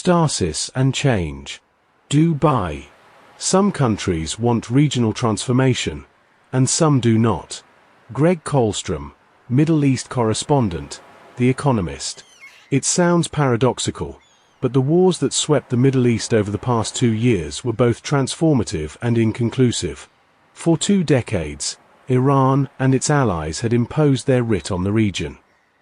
Stasis and Change. Dubai. Some countries want regional transformation, and some do not. Greg Kolstrom, Middle East correspondent, The Economist. It sounds paradoxical, but the wars that swept the Middle East over the past 2 years were both transformative and inconclusive. For 2 decades, Iran and its allies had imposed their writ on the region.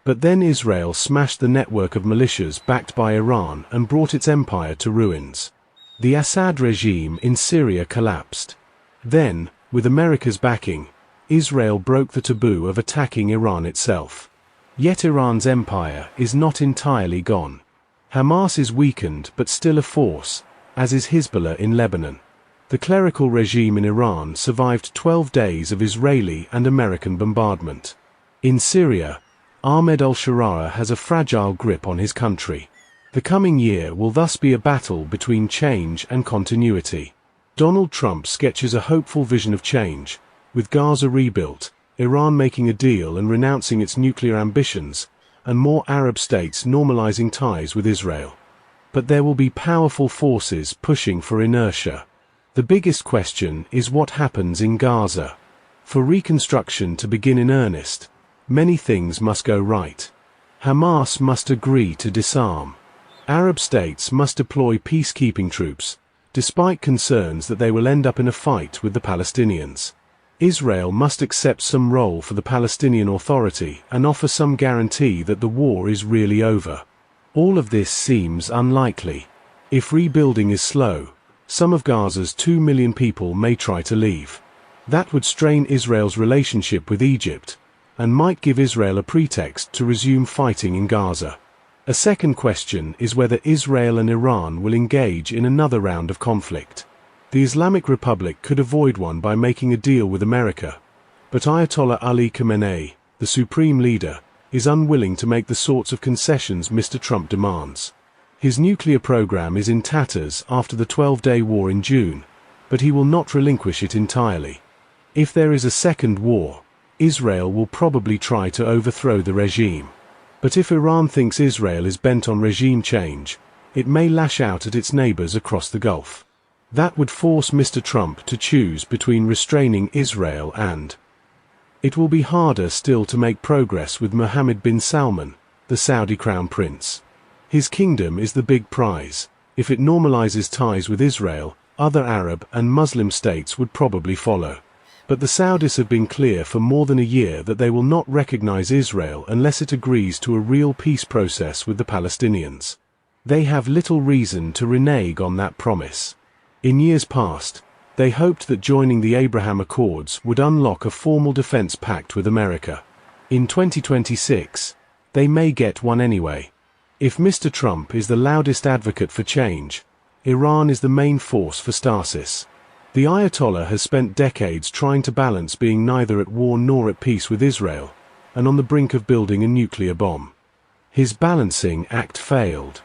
But then Israel smashed the network of militias backed by Iran and brought its empire to ruins. The Assad regime in Syria collapsed. Then, with America's backing, Israel broke the taboo of attacking Iran itself. Yet Iran's empire is not entirely gone. Hamas is weakened but still a force, as is Hezbollah in Lebanon. The clerical regime in Iran survived 12 days of Israeli and American bombardment. In Syria, Ahmed al-Sharaa has a fragile grip on his country. The coming year will thus be a battle between change and continuity. Donald Trump sketches a hopeful vision of change, with Gaza rebuilt, Iran making a deal and renouncing its nuclear ambitions, and more Arab states normalizing ties with Israel. But there will be powerful forces pushing for inertia. The biggest question is what happens in Gaza. For reconstruction to begin in earnest, many things must go right. Hamas must agree to disarm. Arab states must deploy peacekeeping troops, despite concerns that they will end up in a fight with the Palestinians. Israel must accept some role for the Palestinian Authority and offer some guarantee that the war is really over. All of this seems unlikely. If rebuilding is slow, some of Gaza's 2 million people may try to leave. That would strain Israel's relationship with Egypt, and might give Israel a pretext to resume fighting in Gaza. A second question is whether Israel and Iran will engage in another round of conflict. The Islamic Republic could avoid one by making a deal with America, but Ayatollah Ali Khamenei, the supreme leader, is unwilling to make the sorts of concessions Mr. Trump demands. His nuclear program is in tatters after the 12-day war in June, but he will not relinquish it entirely. If there is a second war, Israel will probably try to overthrow the regime. But if Iran thinks Israel is bent on regime change, it may lash out at its neighbors across the Gulf. That would force Mr. Trump to choose between restraining Israel and... It will be harder still to make progress with Mohammed bin Salman, the Saudi crown prince. His kingdom is the big prize. If it normalizes ties with Israel, other Arab and Muslim states would probably follow. But the Saudis have been clear for more than a year that they will not recognize Israel unless it agrees to a real peace process with the Palestinians. They have little reason to renege on that promise. In years past, they hoped that joining the Abraham Accords would unlock a formal defense pact with America. In 2026, they may get one anyway. If Mr. Trump is the loudest advocate for change, Iran is the main force for stasis. The Ayatollah has spent decades trying to balance being neither at war nor at peace with Israel, and on the brink of building a nuclear bomb. His balancing act failed.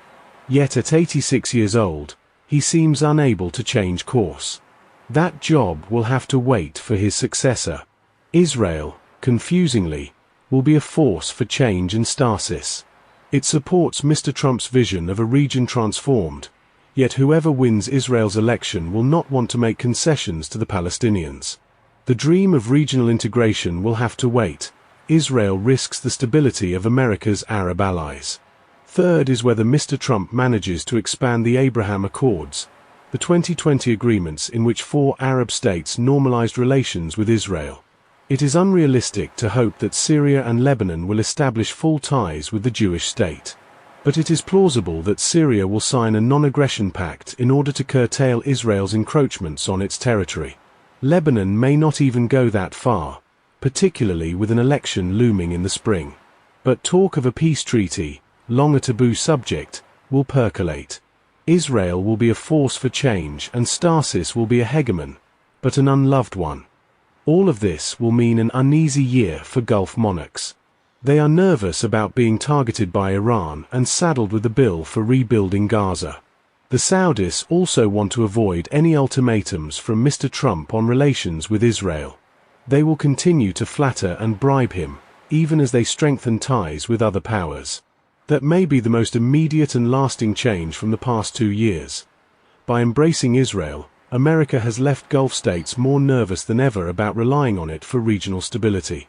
Yet at 86 years old, he seems unable to change course. That job will have to wait for his successor. Israel, confusingly, will be a force for change and stasis. It supports Mr. Trump's vision of a region transformed, yet whoever wins Israel's election will not want to make concessions to the Palestinians. The dream of regional integration will have to wait. Israel risks the stability of America's Arab allies. Third is whether Mr. Trump manages to expand the Abraham Accords, the 2020 agreements in which 4 Arab states normalized relations with Israel. It is unrealistic to hope that Syria and Lebanon will establish full ties with the Jewish state. But it is plausible that Syria will sign a non-aggression pact in order to curtail Israel's encroachments on its territory. Lebanon may not even go that far, particularly with an election looming in the spring. But talk of a peace treaty, long a taboo subject, will percolate. Israel will be a force for change and stasis will be a hegemon, but an unloved one. All of this will mean an uneasy year for Gulf monarchs. They are nervous about being targeted by Iran and saddled with the bill for rebuilding Gaza. The Saudis also want to avoid any ultimatums from Mr. Trump on relations with Israel. They will continue to flatter and bribe him, even as they strengthen ties with other powers. That may be the most immediate and lasting change from the past 2 years. By embracing Israel, America has left Gulf states more nervous than ever about relying on it for regional stability.